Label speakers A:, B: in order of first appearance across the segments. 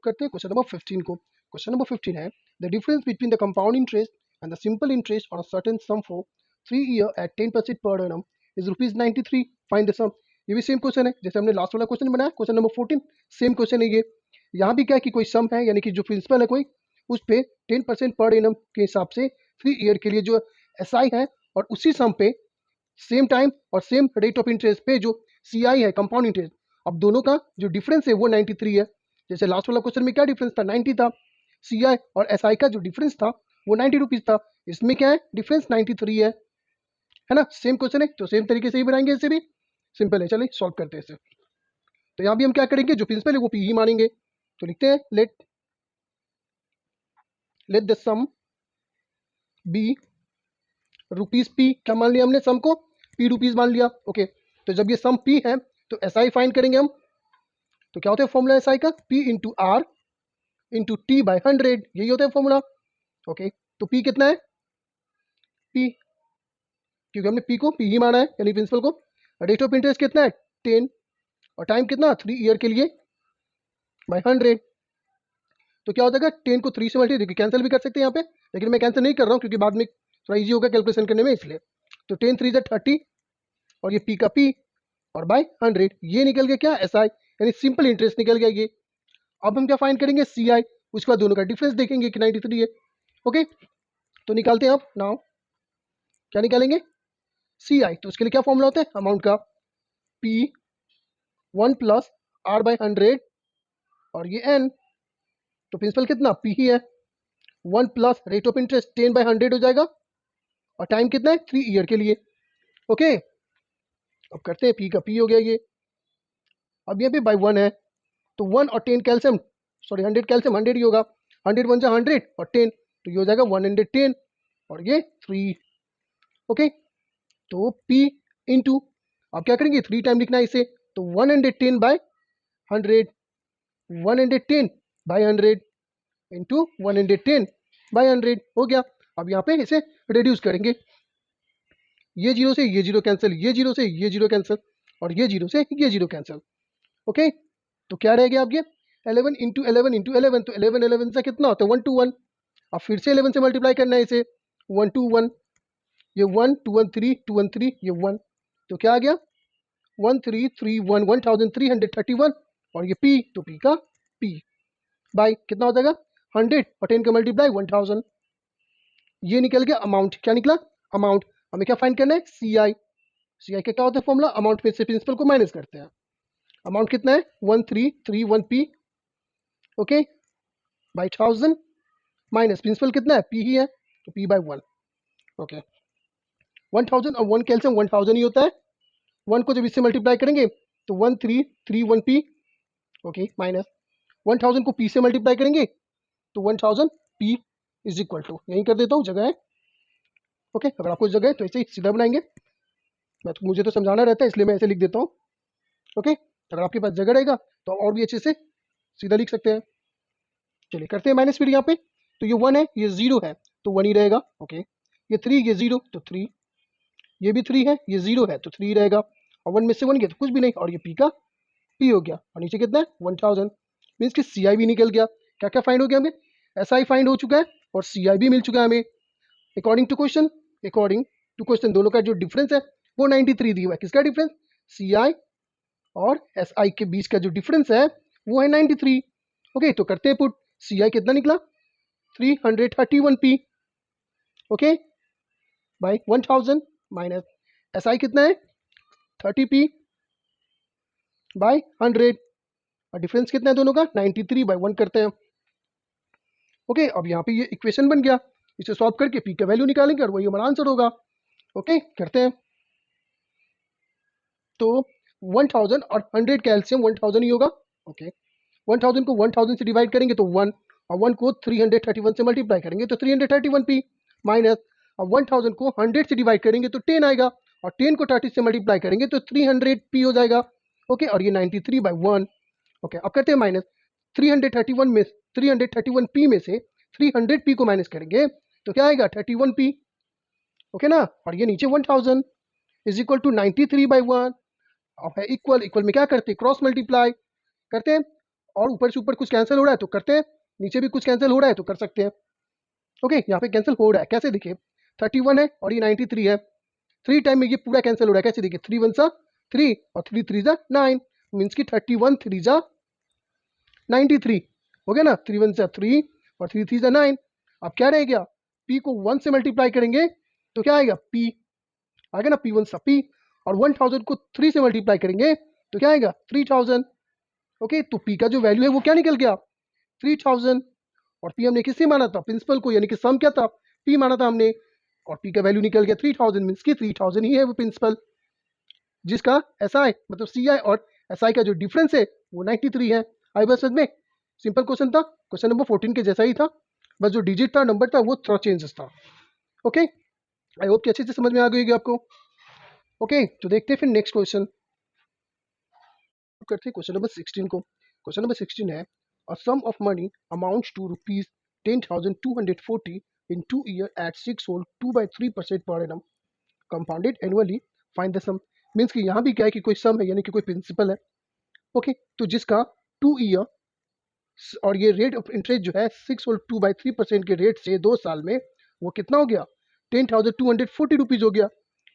A: करते हैं question number 15 को। क्वेश्चन नंबर 15 है the difference between the compound interest and the simple interest on a certain sum for 3 year at 10% per annum is ₹93। Find the sum. ये भी same question है जैसे हमने last वाला क्वेश्चन बनाया, question number 14 same question है ये। यहाँ भी क्या है कि कोई सम है, यानी कि जो प्रिंसिपल है कोई, उस पे 10% पर एनम के हिसाब से 3 ईयर के लिए जो एसआई है, और उसी सम पे सेम टाइम और सेम रेट ऑफ इंटरेस्ट पे जो सीआई है कंपाउंड इंटरेस्ट, अब दोनों का जो डिफरेंस है वो 93 है। जैसे लास्ट वाला क्वेश्चन में क्या डिफरेंस था, 90 था। सीआई और एसआई का जो डिफरेंस था वो 90 रुपीज था। इसमें क्या है, डिफरेंस 93 है ना। सेम क्वेश्चन है तो सेम तरीके से ही बनाएंगे, इसे भी सिंपल है। चलिए सॉल्व करते हैं इसे। तो यहाँ भी हम क्या करेंगे, जो प्रिंसिपल है वो पी ही मानेंगे। तो लिखते हैं let the sum be rupees P. क्या मान लिया हमने, सम को पी रुपीज मान लिया। ओके, तो जब ये सम पी है तो एसआई फाइंड करेंगे हम। तो क्या होता है फॉर्मूला एसआई का, P into R into T by 100, यही होता है फॉर्मूला। ओके, तो पी कितना है, पी, क्योंकि हमने पी को पी ही माना है यानी प्रिंसिपल को। रेट ऑफ इंटरेस्ट कितना है 10, और टाइम कितना 3 ईयर के लिए बाई 100। तो क्या हो जाएगा, 10 को 3 से मल्टीप्लाई, कैंसिल भी कर सकते हैं यहाँ पे, लेकिन मैं कैंसिल नहीं कर रहा हूँ क्योंकि बाद में थोड़ा इजी होगा कैलकुलेशन करने में, इसलिए। तो 10 3 30, और ये पी का पी और बाई 100, ये निकल गया क्या एसआई, यानी सिंपल इंटरेस्ट निकल गया ये। अब हम क्या फाइंड करेंगे, सीआई। उसके बाद दोनों का डिफरेंस देखेंगे कि 93 है। ओके, तो निकालते हैं आप नाउ। क्या निकालेंगे, सीआई। तो उसके लिए क्या फॉर्मूला होता है अमाउंट का, पी 1 प्लस आर बाई 100, और ये एन। तो प्रिंसिपल कितना पी ही है, 1 plus rate of interest 10 by 100 हो जाएगा, और टाइम कितना है 3 ईयर के लिए। ओके, अब करते हैं, पी का पी हो गया ये। अब ये भी बाई 1 है, तो 1 और 10 कैल्शियम, सॉरी 100 कैल्शियम 100 ही होगा। 100 1 जा 100 और 10, तो ये हो जाएगा 110, और ये 3। ओके, तो P इंटू, अब क्या करेंगे 3 टाइम लिखना है इसे, तो 110 बाई 100, 110 बाई 100 इंटू 110 बाई 100 हो गया। अब यहाँ पे इसे रिड्यूस करेंगे, ये जीरो से ये जीरो कैंसिल, ये जीरो से ये जीरो कैंसिल, और ये जीरो से ये जीरो कैंसिल। ओके, तो क्या रह गया अब ये 11 इंटू 11 इंटू 11, तो 11 11 से कितना होता है 1 to 1। अब फिर से 11 से मल्टीप्लाई करना है इसे, 1 to 1, ये 1 2 1 3 2 1 3, ये 1, तो क्या आ गया 1331, 1331, और ये P, तो P का P बाई कितना हो जाएगा 100 और 10 का मल्टीप्लाई 1000, ये निकल गया अमाउंट। क्या निकला अमाउंट। हमें क्या फाइंड करना है, सीआई। सीआई का क्या होता है फॉर्मूला, अमाउंट में से प्रिंसिपल को माइनस करते हैं। अमाउंट कितना है 1331 P, okay, by 1000, minus principal कितना है P ही है, तो P बाई 1। ओके, 1000 और 1 कैल्शियम 1000 ही होता है। 1 को जब इससे मल्टीप्लाई करेंगे तो 1331 P, ओके, माइनस 1000 को P से मल्टीप्लाई करेंगे तो 1000 P इज इक्वल टू, यहीं कर देता हूँ, जगह है। ओके, अगर आपको जगह है तो ऐसे ही सीधा बनाएंगे, मुझे तो समझाना रहता है इसलिए मैं ऐसे लिख देता हूँ। ओके, अगर आपके पास जगह रहेगा तो और भी अच्छे से सीधा लिख सकते हैं। चलिए करते हैं माइनस, फिर यहाँ पे तो ये 1 है, ये 0 है, तो 1 ही रहेगा। ओके, ये 3, ये 0, तो 3, ये भी 3 है, ये 0 है, तो 3 रहेगा, और 1 में से 1 गया तो कुछ भी नहीं, और ये P का P हो गया, और नीचे कितना है 1000, मीन्स कि CI भी निकल गया। क्या क्या फाइंड हो गया हमें, SI फाइंड हो चुका है और CI भी मिल चुका है हमें। अकॉर्डिंग टू क्वेश्चन दोनों का जो डिफरेंस है वो 93 दिया हुआ है। किसका डिफरेंस, CI और SI के बीच का जो डिफरेंस है वो है 93। ओके, तो करते हैं पुट, CI कितना निकला 331 P, okay, by 1000, minus SI कितना है 30 P बाई 100, और डिफरेंस कितना है दोनों का 93 बाई 1 करते हैं। ओके, अब यहाँ पे ये इक्वेशन बन गया, इसे सॉल्व करके P का वैल्यू निकालेंगे और वही हमारा आंसर होगा। ओके, करते हैं। तो 1000 और 100 कैल्शियम 1000 ही होगा। ओके, 1000 को 1000 से डिवाइड करेंगे तो 1, और 1 को 331 से मल्टीप्लाई करेंगे तो 331 P, माइनस अब 1000 को 100 से डिवाइड करेंगे तो 10 आएगा, और 10 को 30 से मल्टीप्लाई करेंगे तो 300 P हो जाएगा। ओके, और ये 93 बाई 1। ओके, अब करते हैं माइनस, 331 P में से 300 P को माइनस करेंगे तो क्या आएगा 31 P। ओके ना, और ये नीचे 1000 इज इक्वल टू 93 बाई 1। अब है इक्वल, इक्वल में क्या करते हैं क्रॉस मल्टीप्लाई करते हैं, और ऊपर से ऊपर कुछ कैंसिल हो रहा है तो करते हैं, नीचे भी कुछ कैंसिल हो रहा है तो कर सकते हैं। ओके, यहाँ पे कैंसिल हो रहा है, कैसे देखिए 31 है और ये 93 है, 3 टाइम में ये पूरा कैंसिल हो रहा है, कैसे देखिए 3 1 3 और 3 3 9, मीन्स की 31 3 93 हो गया ना, 3 1 3 और 3 3 9। अब क्या रह गया, p को 1 से मल्टीप्लाई करेंगे तो क्या आएगा, p आएगा ना, p 1 सा p, और 1000 को 3 से मल्टीप्लाई करेंगे तो क्या आएगा 3000। ओके, तो p का जो वैल्यू है वो क्या निकल गया 3000, और p हमने किससे माना था, प्रिंसिपल को, यानी कि सम क्या था, p माना था हमने, और p का वैल्यू निकल गया 3000, मीन्स की 3000 ही है वो प्रिंसिपल, जिसका SI मतलब CI और SI का जो डिफरेंस है वो 93 है। आई बस में सिंपल क्वेश्चन था, क्वेश्चन नंबर 14 के जैसा ही था, बस जो डिजिट था, नंबर था, वो थोड़ा चेंजेस था। ओके, आई होप कि अच्छे से समझ में आ गई होगी आपको। ओके, तो देखते हैं फिर नेक्स्ट क्वेश्चन करते हैं, क्वेश्चन नंबर 16 को। क्वेश्चन नंबर 16 है, a sum of money amounts to rupees 10,240 in 2 year at 6 whole 2/3% per annum compounded annually, find the sum। Means कि यहाँ भी क्या है कि कोई सम है, यानी कि कोई प्रिंसिपल है। ओके, तो जिसका 2 ईयर और ये रेट ऑफ इंटरेस्ट जो है 6 और 2/3% के रेट से 2 साल में वो कितना हो गया 10,240 रुपीज़ हो गया,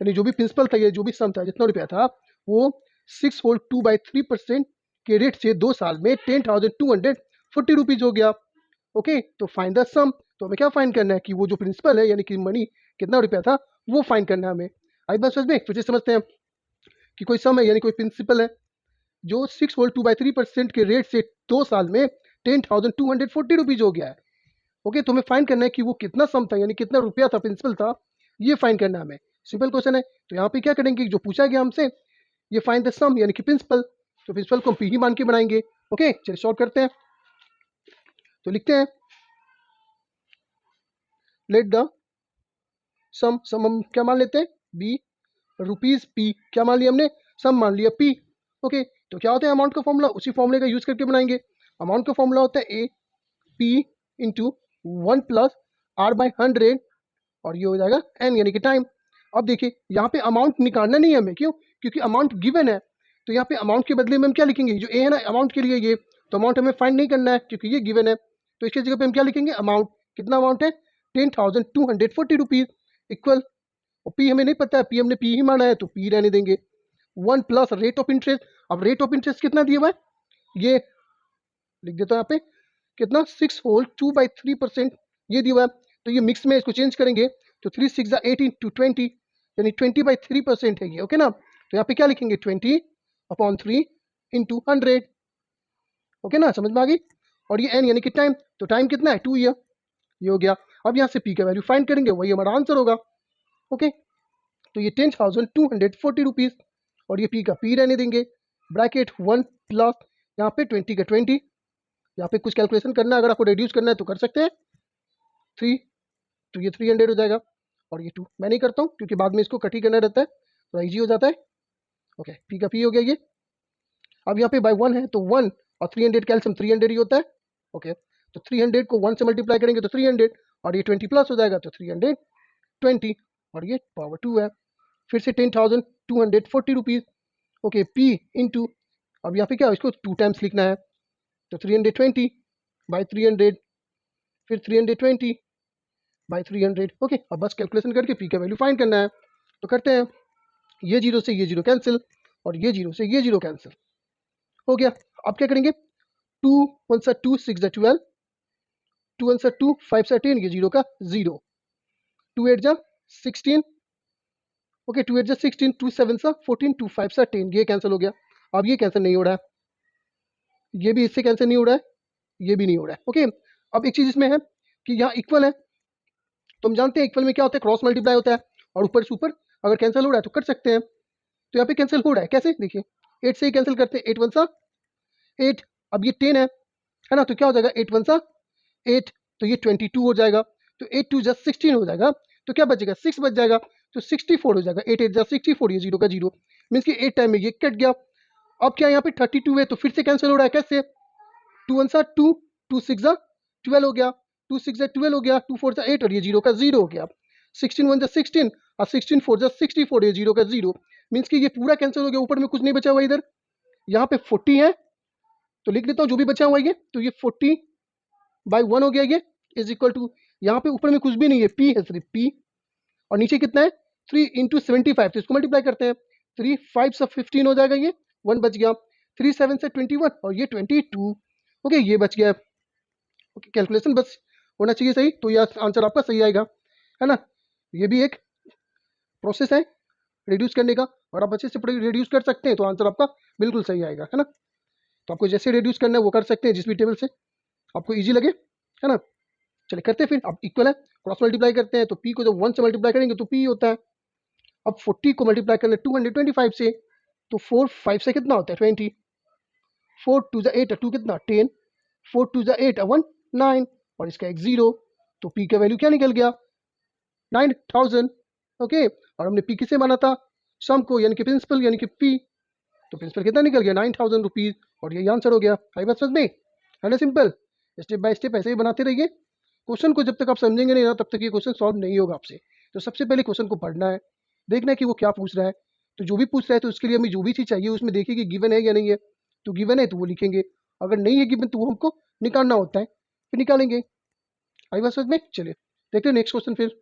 A: यानी जो भी प्रिंसिपल था, ये जो भी सम था, जितना रुपया था, वो 6 होल 2/3% के रेट से 2 साल में 10,240 रुपीज़ हो गया। ओके, तो फाइंड द सम, तो हमें क्या फाइंड करना है कि वो जो प्रिंसिपल है, यानी कि मनी कितना रुपया था, वो फाइंड करना है हमें। आई बस में फिर से समझते हैं कि कोई सम है, यानी कोई प्रिंसिपल है, जो 6 होल 2/3% के रेट से 2 साल में 10,240 रुपीज़ हो गया है। ओके, तो हमें फाइंड करना है कि वो कितना सम था, यानी कितना रुपया था, प्रिंसिपल था, ये फाइंड करना है हमें। सिंपल क्वेश्चन है, तो यहाँ पे क्या करेंगे, जो पूछा गया हमसे, ये फाइंड द सम यानी कि प्रिंसिपल, तो प्रिंसिपल को हम पी ही मान के बनाएंगे। ओके, चलिए सॉल्व करते हैं, तो लिखते हैं लेट द सम, सम हम क्या मान लेते हैं, बी रुपीज पी, क्या मान लिया हमने, सम मान लिया पी। ओके, तो क्या होता है अमाउंट का फॉर्मूला, उसी फॉर्मूले का यूज करके बनाएंगे। अमाउंट का फॉर्मूला होता है A P into 1 plus R by 100, और ये हो जाएगा एन यानी कि टाइम। अब देखिए यहाँ पे अमाउंट निकालना नहीं है हमें, क्यों, क्योंकि अमाउंट गिवन है, तो यहाँ पे अमाउंट के बदले में हम क्या लिखेंगे, जो ए है ना अमाउंट के लिए, ये तो अमाउंट हमें फाइंड नहीं करना है क्योंकि ये गिवन है, तो इसके जगह पे हम क्या लिखेंगे, अमाउंट, कितना अमाउंट है 10,240 रुपीज इक्वल, और पी हमें नहीं पता है, पी हमने पी ही माना है तो पी रहने देंगे, 1 प्लस रेट ऑफ इंटरेस्ट। अब रेट ऑफ इंटरेस्ट कितना दिया हुआ है, ये लिख देता हूँ यहाँ पे, कितना 6 होल 2/3% ये दिया हुआ है, तो ये मिक्स में इसको चेंज करेंगे तो 3 6 18 टू 20, यानी 20/3% है ये। ओके ना, तो यहाँ पे क्या लिखेंगे 20/3 इंटू 100। ओके ना, समझ में आ गई। और ये एन यानी कि टाइम, तो टाइम कितना है 2 ईयर, ये हो गया। अब यहाँ से पी का वैल्यू फाइंड करेंगे, वही हमारा आंसर होगा। ओके, तो ये 10,240 रुपीज़, और ये पी का पी रहने देंगे, ब्रैकेट 1 प्लस यहाँ पे 20 का 20, यहाँ पे कुछ कैलकुलेशन करना है, अगर आपको रिड्यूस करना है तो कर सकते हैं 3, तो ये 300 हो जाएगा, और ये 2 मैं नहीं करता हूँ क्योंकि बाद में इसको कट ही करना रहता है, तो ईजी हो जाता है। ओके, पी का पी हो गया ये। अब यहाँ पे बाय 1 है तो 1 और 300 कैल्शियम 300 ही होता है। ओके, तो 300 को 1 से मल्टीप्लाई करेंगे तो 300, और ये 20 प्लस हो जाएगा तो 320, और ये पावर 2 है। फिर से 10,240 रुपीज़। ओके, पी इंटू, अब यहाँ पे क्या इसको 2 टाइम्स लिखना है, तो 320 बाई 300, फिर 320 बाई 300। ओके, अब बस कैलकुलेशन करके पी का वैल्यू फाइंड करना है, तो करते हैं, ये जीरो से ये जीरो कैंसिल, और ये जीरो से ये जीरो कैंसिल हो गया। अब क्या करेंगे, 2 1 सा 2 6 सा 12, 2 1 सा 2 5 सा 10, ये जीरो का जीरो, 2 8 जा 16, ओके 2 8 जा 16, 2 7 सा 14, 2 5 सा 10, ये कैंसिल हो गया। अब ये कैंसिल नहीं हो रहा है, ये भी इससे कैंसिल नहीं हो रहा है, ये भी नहीं हो रहा है। ओके, अब एक चीज़ इसमें है कि यहाँ इक्वल है, तो हम जानते हैं इक्वल में क्या होता है, क्रॉस मल्टीप्लाई होता है, और ऊपर से ऊपर अगर कैंसिल हो रहा है तो कर सकते हैं, तो यहाँ पे कैंसिल हो रहा है, कैसे देखिए 8 से ही कैंसिल करते हैं, 8 1 सा 8, अब ये 10 है ना, तो क्या हो जाएगा 8 1 सा 8, तो ये 22 हो जाएगा, तो 8 2 जा 16 हो जाएगा, तो क्या बचेगा 6 बच जाएगा, तो 64 हो जाएगा, 8 8 जा 64, ये जीरो का जीरो, मीन्स कि 8 टाइम में ये कट गया। अब क्या यहाँ पे 32 है तो फिर से कैंसिल हो रहा है, कैसे 2 1 सा 2, 2 6 जा 12 हो गया, 2 6 जा 12 हो गया, 2 4 जा 8, और ये जीरो का जीरो हो गया, 16 1 जा 16, और 16 4 जा 64, ये जीरो का जीरो, मीन्स कि ये पूरा कैंसिल हो गया, ऊपर में कुछ नहीं बचा हुआ इधर। यहाँ पे 40 है, तो लिख देता हूँ जो भी बचा हुआ ये, तो ये 40/1 हो गया ये, इज इक्वल टू, यहाँ पे ऊपर में कुछ भी नहीं है, पी है सिर्फ पी, और नीचे कितना है 3 इंटू 75, तो इसको मल्टीप्लाई करते हैं, 3 5 से 15 हो जाएगा, ये 1 बच गया, 3 7 से 21 और ये 22, ओके ये बच गया। ओके कैलकुलेशन बस होना चाहिए सही, तो ये आंसर आपका सही आएगा, है ना। ये भी एक प्रोसेस है रिड्यूस करने का, और आप अच्छे से रिड्यूस कर सकते हैं तो आंसर आपका बिल्कुल सही आएगा, है ना। तो आपको जैसे रिड्यूस करना है वो कर सकते हैं जिस भी टेबल से आपको ईजी लगे, है ना। चलिए करते हैं फिर, अब इक्वल है, क्रॉस मल्टीप्लाई करते हैं, तो पी को जब 1 से मल्टीप्लाई करेंगे तो पी होता है। अब 40 को मल्टीप्लाई कर ले 225 से, तो 4 5 से कितना होता है 20, 4 2 जा 8 2 कितना 10, 4 2 जा 8 1 9, और इसका एक 0, तो पी का वैल्यू क्या निकल गया 9000, ओके। और हमने पी किसे माना था, सम को, यानी कि प्रिंसिपल यानी कि पी, तो प्रिंसिपल कितना निकल गया 9000 रुपीज, और यही आंसर हो गया। आई बात समझ में, है ना सिंपल। स्टेप बाय स्टेप ऐसे ही बनाते रहिए, क्वेश्चन को जब तक आप समझेंगे नहीं ना तब तक ये क्वेश्चन सॉल्व नहीं होगा आपसे। तो सबसे पहले क्वेश्चन को पढ़ना है, देखना है कि वो क्या पूछ रहा है, तो जो भी पूछ रहा है तो उसके लिए हमें जो भी चीज़ चाहिए उसमें देखिए कि गिवन है या नहीं है, तो गिवन है तो वो लिखेंगे, अगर नहीं है गिवन तो वो हमको निकालना होता है, फिर निकालेंगे। आई बात समझ में, चलिए देखते हैं नेक्स्ट क्वेश्चन फिर।